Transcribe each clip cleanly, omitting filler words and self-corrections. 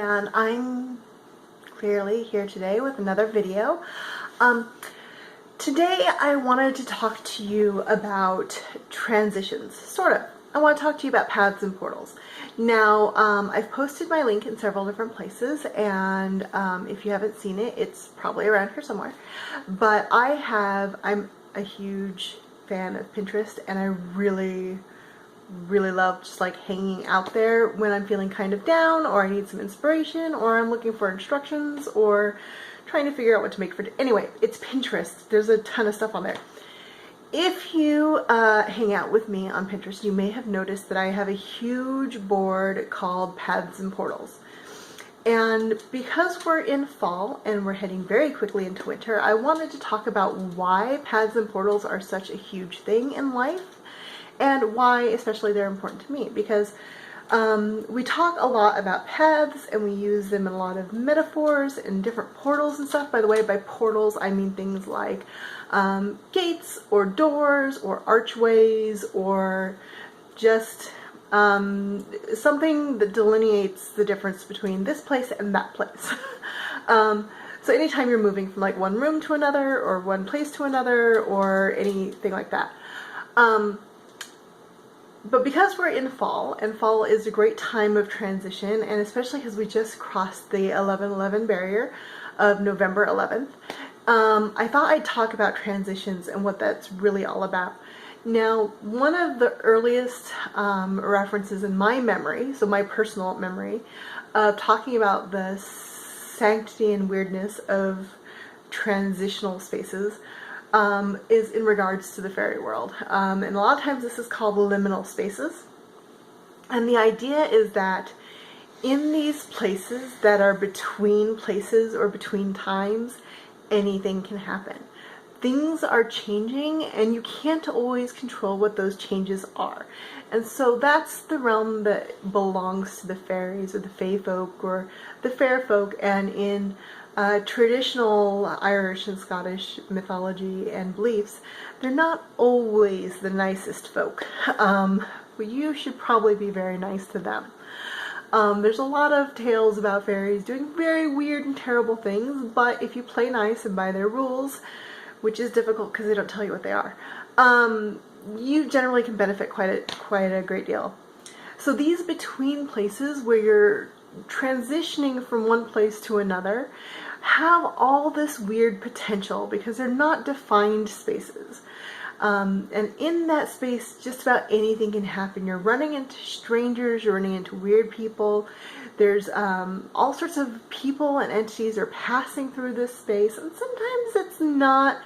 and I'm clearly here today with another video. Today I wanted to talk to you about transitions, sort of. I want to talk to you about paths and portals. Now, I've posted my link in several different places, and if you haven't seen it, it's probably around here somewhere. But I'm a huge fan of Pinterest, and I really love just like hanging out there when I'm feeling kind of down, or I need some inspiration, or I'm looking for instructions, or trying to figure out what to make for anyway. It's Pinterest. There's a ton of stuff on there. If you hang out with me on Pinterest, you may have noticed that I have a huge board called Paths and Portals. And because we're in fall and we're heading very quickly into winter, I wanted to talk about why paths and portals are such a huge thing in life, and why especially they're important to me, because we talk a lot about paths and we use them in a lot of metaphors and different portals and stuff. By the way, by portals I mean things like gates or doors or archways, or just something that delineates the difference between this place and that place. So anytime you're moving from like one room to another, or one place to another, or anything like that. But because we're in fall, and fall is a great time of transition, and especially because we just crossed the 11/11 barrier of November 11th, I thought I'd talk about transitions and what that's really all about. Now, one of the earliest references in my memory, so my personal memory, of talking about the sanctity and weirdness of transitional spaces is in regards to the fairy world. And a lot of times this is called liminal spaces. And the idea is that in these places that are between places or between times, anything can happen. Things are changing, and you can't always control what those changes are. And so that's the realm that belongs to the fairies, or the fae folk, or the fair folk. And in traditional Irish and Scottish mythology and beliefs, they're not always the nicest folk. But you should probably be very nice to them. There's a lot of tales about fairies doing very weird and terrible things, but if you play nice and by their rules, which is difficult because they don't tell you what they are, you generally can benefit quite a great deal. So these between places where you're transitioning from one place to another have all this weird potential because they're not defined spaces. And in that space, just about anything can happen. You're running into strangers, you're running into weird people. There's all sorts of people and entities are passing through this space, and sometimes it's not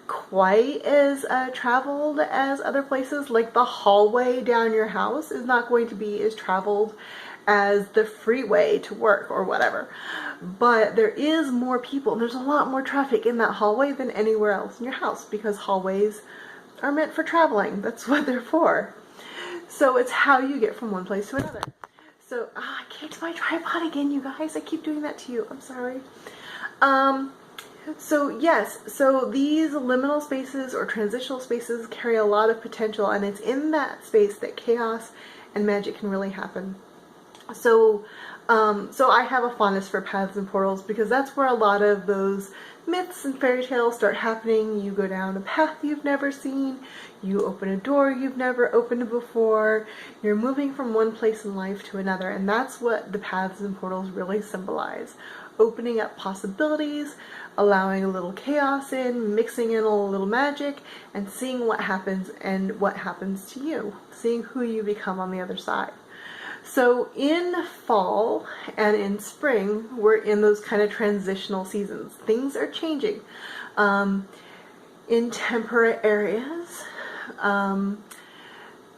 quite as traveled as other places. Like the hallway down your house is not going to be as traveled as the freeway to work or whatever. But there is more people, and there's a lot more traffic in that hallway than anywhere else in your house, because hallways are meant for traveling. That's what they're for. So it's how you get from one place to another. So I kicked my tripod again, you guys. I keep doing that to you. I'm sorry. So yes, so these liminal spaces or transitional spaces carry a lot of potential, and it's in that space that chaos and magic can really happen. So I have a fondness for paths and portals, because that's where a lot of those myths and fairy tales start happening. You go down a path you've never seen, you open a door you've never opened before, you're moving from one place in life to another, and that's what the paths and portals really symbolize. Opening up possibilities, allowing a little chaos in, mixing in a little magic, and seeing what happens and what happens to you, seeing who you become on the other side. So in fall and in spring, we're in those kind of transitional seasons. Things are changing. In temperate areas,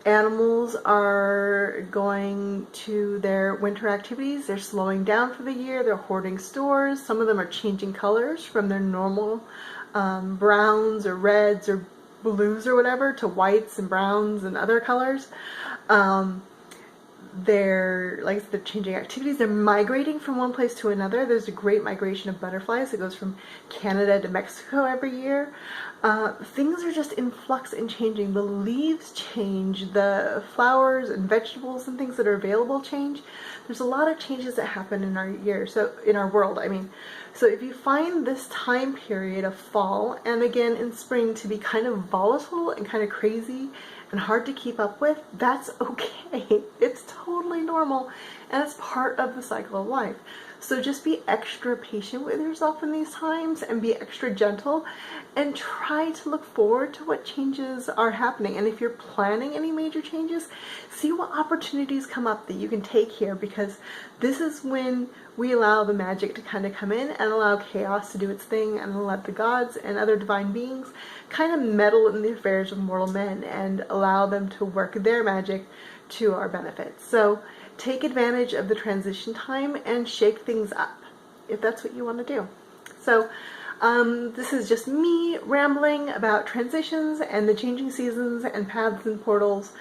animals are going to their winter activities. They're slowing down for the year. They're hoarding stores. Some of them are changing colors from their normal browns or reds or blues or whatever to whites and browns and other colors. they're changing activities. They're migrating from one place to another. There's a great migration of butterflies that goes from Canada to Mexico every year. Things are just in flux and changing. The leaves change, the flowers and vegetables and things that are available change. There's a lot of changes that happen in our year, so in our world, I mean. So if you find this time period of fall and again in spring to be kind of volatile and kind of crazy and hard to keep up with, that's okay. It's totally normal and it's part of the cycle of life. So just be extra patient with yourself in these times and be extra gentle and try to look forward to what changes are happening. And if you're planning any major changes, see what opportunities come up that you can take here, because this is when we allow the magic to kind of come in and allow chaos to do its thing and let the gods and other divine beings kind of meddle in the affairs of mortal men and allow them to work their magic to our benefit. So take advantage of the transition time and shake things up if that's what you want to do. So this is just me rambling about transitions and the changing seasons and paths and portals.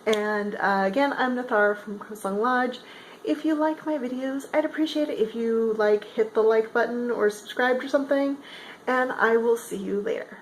And again, I'm Nathara from CrowSong Lodge. If you like my videos, I'd appreciate it if you hit the like button or subscribe or something, and I will see you later.